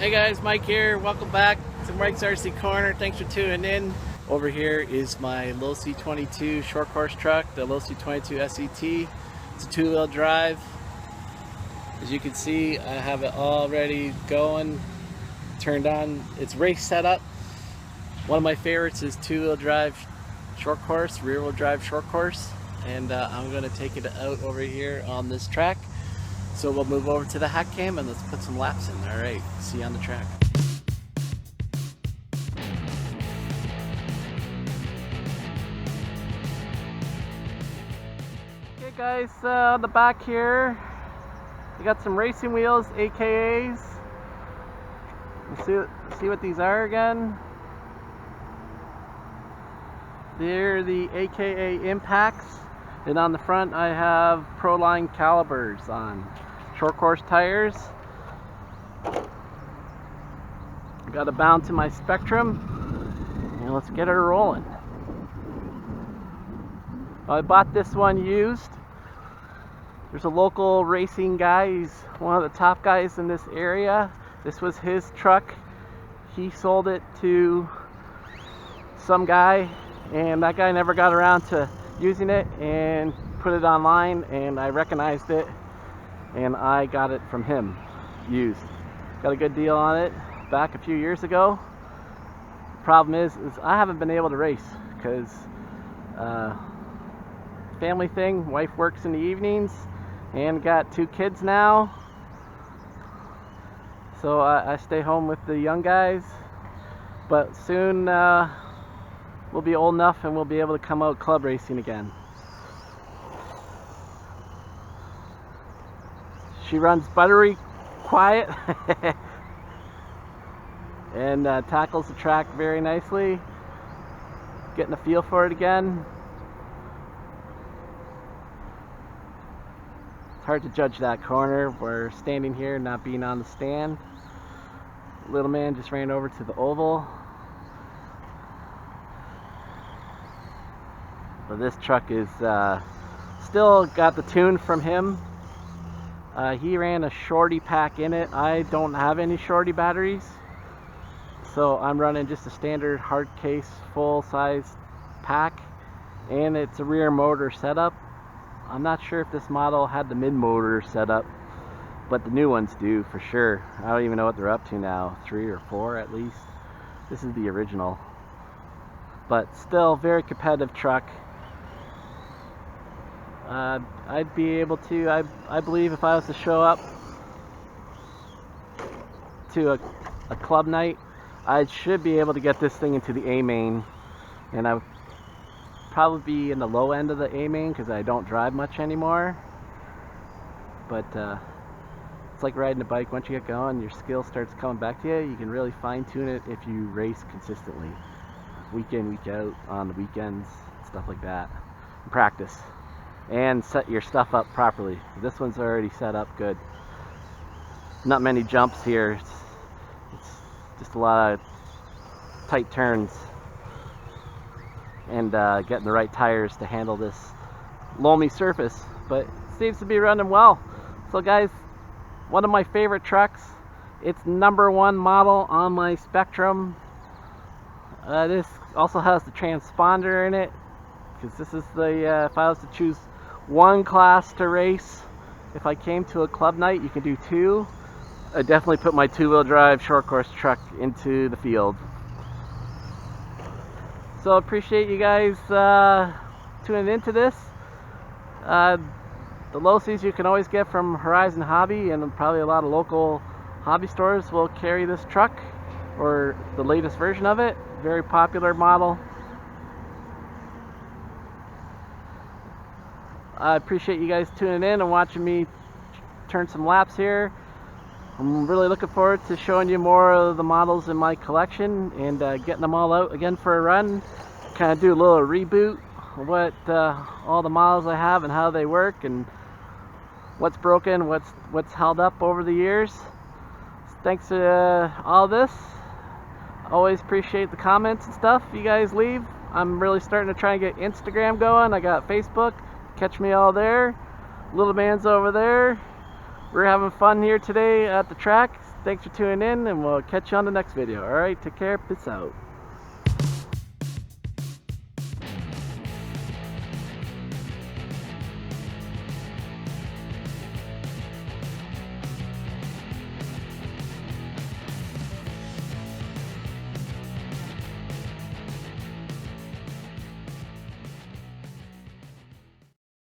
Hey guys, Mike here. Welcome back to Mike's RC Corner. Thanks for tuning in. Over here is my Losi 22 short course truck, the Losi 22 SCT. It's a two-wheel drive. As you can see, I have it already going, turned on. It's race setup. One of my favorites is two-wheel drive short course, rear-wheel drive short course, and I'm going to take it out over here on this track. So we'll move over to the hack cam and let's put some laps in. All right, see you on the track. Okay guys, on the back here, we got some racing wheels, AKAs. See what these are again. They're the AKA Impacts, and on the front I have Proline calibers on. Short course tires. Got it bound to my Spectrum, and let's get her rolling. I bought this one used. There's a local racing guy. He's one of the top guys in this area. This was his truck. He sold it to some guy, and that guy never got around to using it and put it online, and I recognized it. And I got it from him, used. Got a good deal on it back a few years ago. Problem is I haven't been able to race because family thing. Wife works in the evenings and got 2 kids now. So I stay home with the young guys. But soon we'll be old enough and we'll be able to come out club racing again. She runs buttery quiet and tackles the track very nicely. Getting a feel for it again. It's hard to judge that corner. We're standing here, not being on the stand. Little man just ran over to the oval. But this truck is still got the tune from him. He ran a shorty pack in it. I don't have any shorty batteries, so I'm running just a standard hard case full size pack, and it's a rear motor setup. I'm not sure if this model had the mid motor setup, but the new ones do for sure. I don't even know what they're up to now, 3 or 4 at least. This is the original, but still very competitive truck. I'd be able to, I believe if I was to show up to a club night, I should be able to get this thing into the A main, and I would probably be in the low end of the A main because I don't drive much anymore. But it's like riding a bike. Once you get going, your skill starts coming back to you. You can really fine tune it if you race consistently, week in, week out, on the weekends, stuff like that, and practice. And set your stuff up properly. This one's already set up good. Not many jumps here. It's just a lot of tight turns. And getting the right tires to handle this loamy surface. But it seems to be running well. So guys, one of my favorite trucks. It's #1 model on my Spectrum. This also has the transponder in it, because this is the, if I was to choose one class to race, if I came to a club night, you can do 2. I definitely put my 2-wheel drive short course truck into the field. So appreciate you guys tuning into this. The Losis you can always get from Horizon Hobby, and probably a lot of local hobby stores will carry this truck or the latest version of it. Very popular model. I appreciate you guys tuning in and watching me turn some laps here. I'm really looking forward to showing you more of the models in my collection and getting them all out again for a run. Kind of do a little reboot of what all the models I have and how they work and what's broken, what's held up over the years. Thanks to all this. Always appreciate the comments and stuff you guys leave. I'm really starting to try and get Instagram going. I got Facebook. Catch me all there. Little man's over there. we're having fun here today at the track. Thanks for tuning in, and we'll catch you on the next video. Alright, take care, peace out.